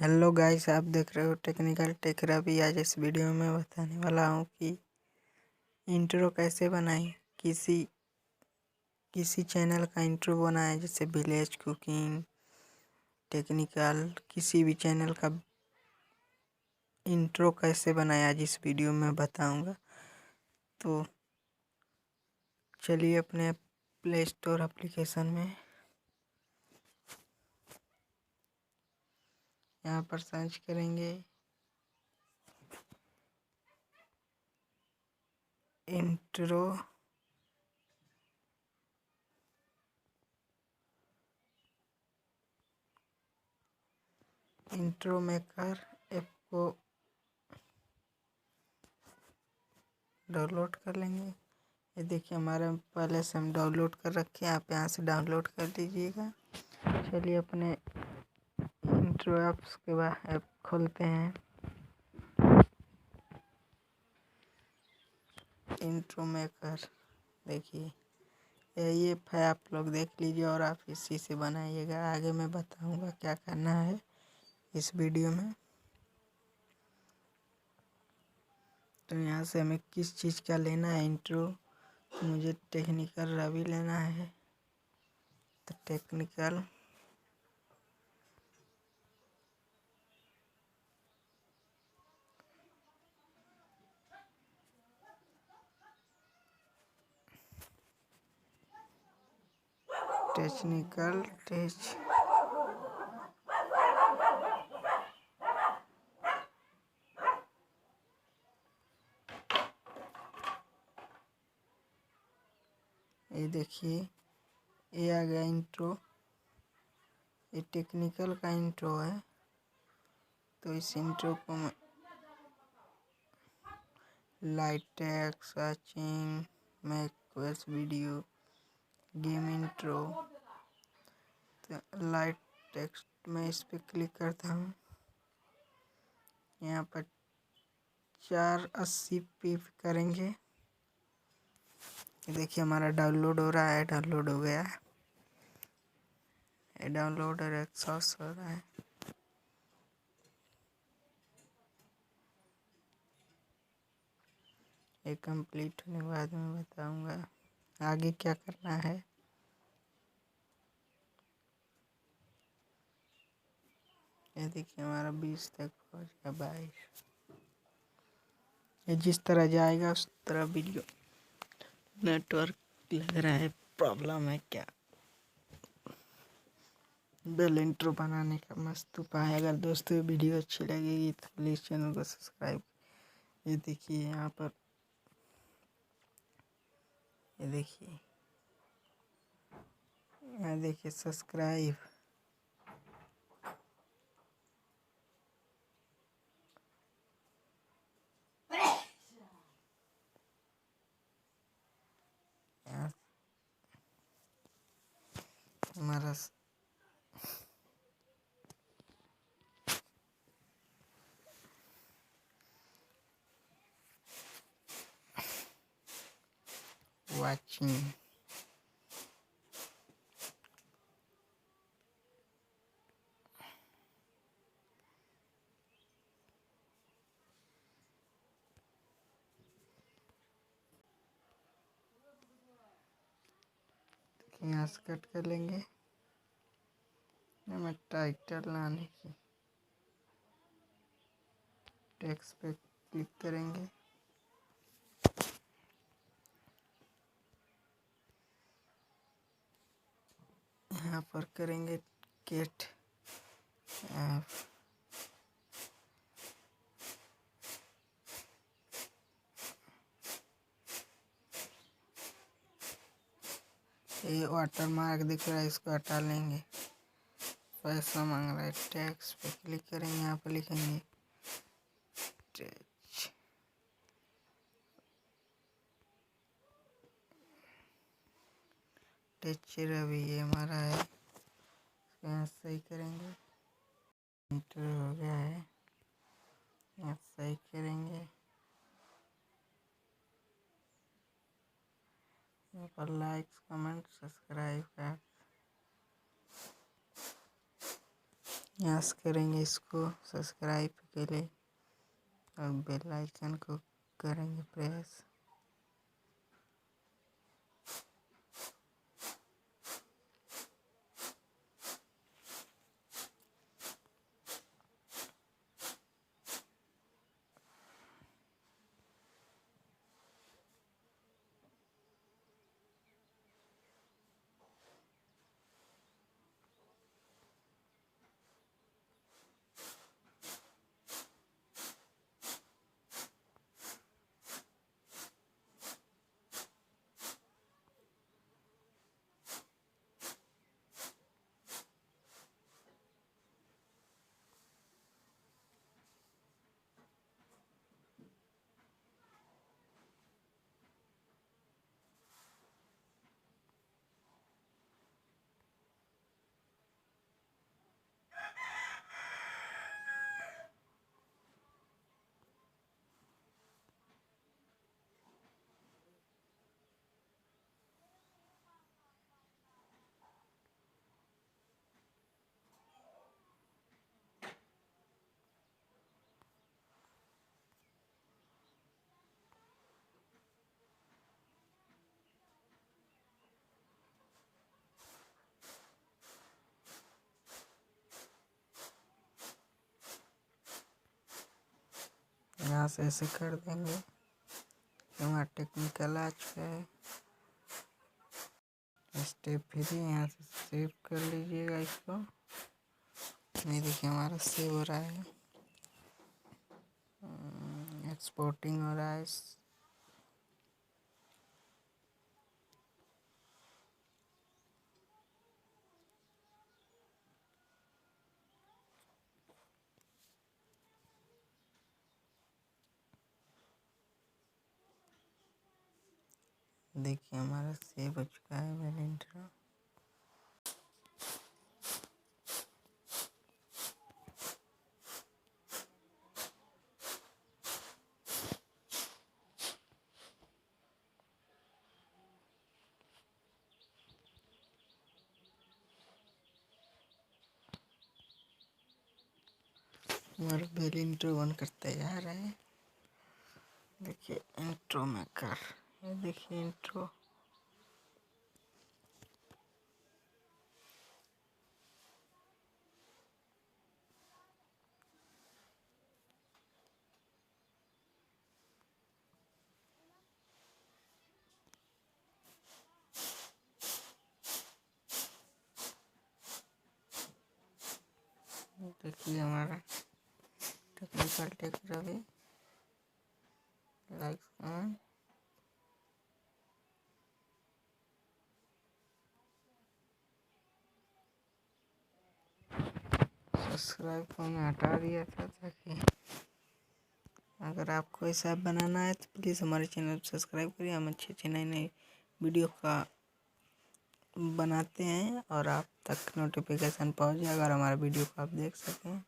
Hello guys, आप देख रहे हो टेक्निकल टेक रवि। आज इस वीडियो में बताने वाला हूँ कि इंट्रो कैसे बनाएं। किसी चैनल का इंट्रो बनाएं, जैसे विलेज कुकिंग, टेक्निकल, किसी भी चैनल का इंट्रो कैसे बनाएं आज इस वीडियो में बताऊंगा। तो चलिए अपने प्ले स्टोर एप्लीकेशन में यहाँ पर सर्च करेंगे इंट्रो मेकर ऐप को डाउनलोड कर लेंगे। ये देखिए, हमारे पहले से हम डाउनलोड कर रखे हैं, आप यहाँ से डाउनलोड कर लीजिएगा। चलिए अपने इंट्रो ऐप्स के बाद ऐप खोलते हैं। इंट्रो मेकर देखिए, यही ऐप है, आप लोग देख लीजिए और आप इसी से बनाइएगा। आगे मैं बताऊंगा क्या करना है इस वीडियो में। तो यहाँ से हमें किस चीज़ का लेना है इंट्रो, तो मुझे टेक्निकल रवि लेना है। तो टेक्निकल टेक्निकल टेच ये देखिए, ये आ गया इंट्रो। ये टेक्निकल का इंट्रो है। तो इस इंट्रो को मैं light text searching, mac video, game intro. तो लाइट टेक्स्ट में इस पर क्लिक करता हूँ। यहाँ पर 480 पे करेंगे। ये देखिए, हमारा डाउनलोड हो रहा है। डाउनलोड हो गया है, ये डाउनलोड और एक्सॉस हो रहा है। ये कंप्लीट होने के बाद मैं बताऊंगा आगे क्या करना है। ये देखिए, हमारा 20 तक पहुंच गया, 22। ये जिस तरह जाएगा उस तरह वीडियो। नेटवर्क लग रहा है प्रॉब्लम है क्या। बेल इंट्रो बनाने का मस्त उपाय। अगर दोस्तों वीडियो अच्छी लगेगी तो प्लीज़ चैनल को सब्सक्राइब। ये देखिए यहाँ पर, ये देखिए, यहाँ देखिए सब्सक्राइब। यहाँ हमारा वाचिंग। यहाँ से कट कर लेंगे। मैं टाइटल लाने की टेक्स्ट पे क्लिक करेंगे। यहाँ पर करेंगे गेट ऐप। ये वाटर मार्क दिख रहा है, इसको हटा लेंगे। पैसा मांग रहा है, टैक्स पे क्लिक करेंगे। यहाँ पर लिखेंगे टेच रवि, ये हमारा है। इसको यहाँ सही करेंगे। इंटर हो गया है, यहाँ सही करेंगे। यहाँ पर लाइक कमेंट सब्सक्राइब का यहाँ से करेंगे इसको सब्सक्राइब के लिए और बेल आइकन को करेंगे प्रेस। यहाँ से ऐसे कर देंगे। हमारा टेक्निकल आ चुका है। स्टेप फ्री यहाँ से सेव कर लीजिएगा इसको। ये देखिए हमारा सेव हो रहा है, एक्सपोर्टिंग हो रहा है। देखिए हमारा सेव हो चुका है मेरा इंट्रो। हमारा बेल इंट्रो बनकर तैयार है। देखिए इंट्रो में कर, ये देखिए इंट्रो। देखिए हमारा technical tech Ravi like comment subscribe को मैं हटा दिया था ताकि अगर आपको ऐसा बनाना है तो प्लीज़ हमारे चैनल को सब्सक्राइब करिए। हम अच्छे अच्छे नए नए वीडियो का बनाते हैं और आप तक नोटिफिकेशन पहुंच जाए अगर हमारा वीडियो को आप देख सकें।